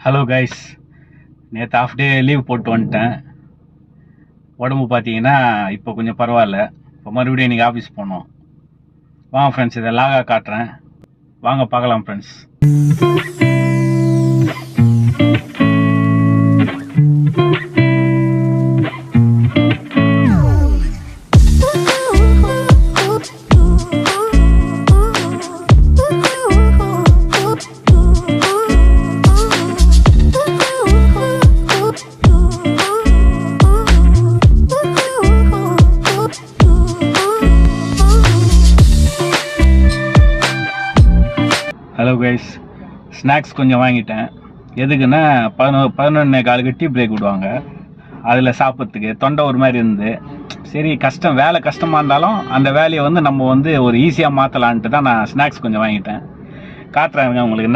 Hello guys, நேற்று of day leave போட்டு வந்துட்டேன். உடம்பு பார்த்தீங்கன்னா இப்போ கொஞ்சம் பரவாயில்ல. இப்போ மறுபடியும் இன்றைக்கி ஆஃபீஸ் போனோம். வாங்க ஃப்ரெண்ட்ஸ், இதை லாகா காட்டுறேன். வாங்க பார்க்கலாம் ஃப்ரெண்ட்ஸ். ஹலோ கைஸ், ஸ்நாக்ஸ் கொஞ்சம் வாங்கிட்டேன். எதுக்குன்னா 11:15 டீ பிரேக் விடுவாங்க. அதில் சாப்பிட்றதுக்கு தொண்டை ஒரு மாதிரி இருந்து, சரி வேலை கஷ்டமாக இருந்தாலும் அந்த வேலையை நம்ம ஒரு ஈஸியாக மாற்றலான்ட்டு தான் நான் ஸ்நாக்ஸ் கொஞ்சம் வாங்கிட்டேன். காட்டுறேன் உங்களுக்கு என்ன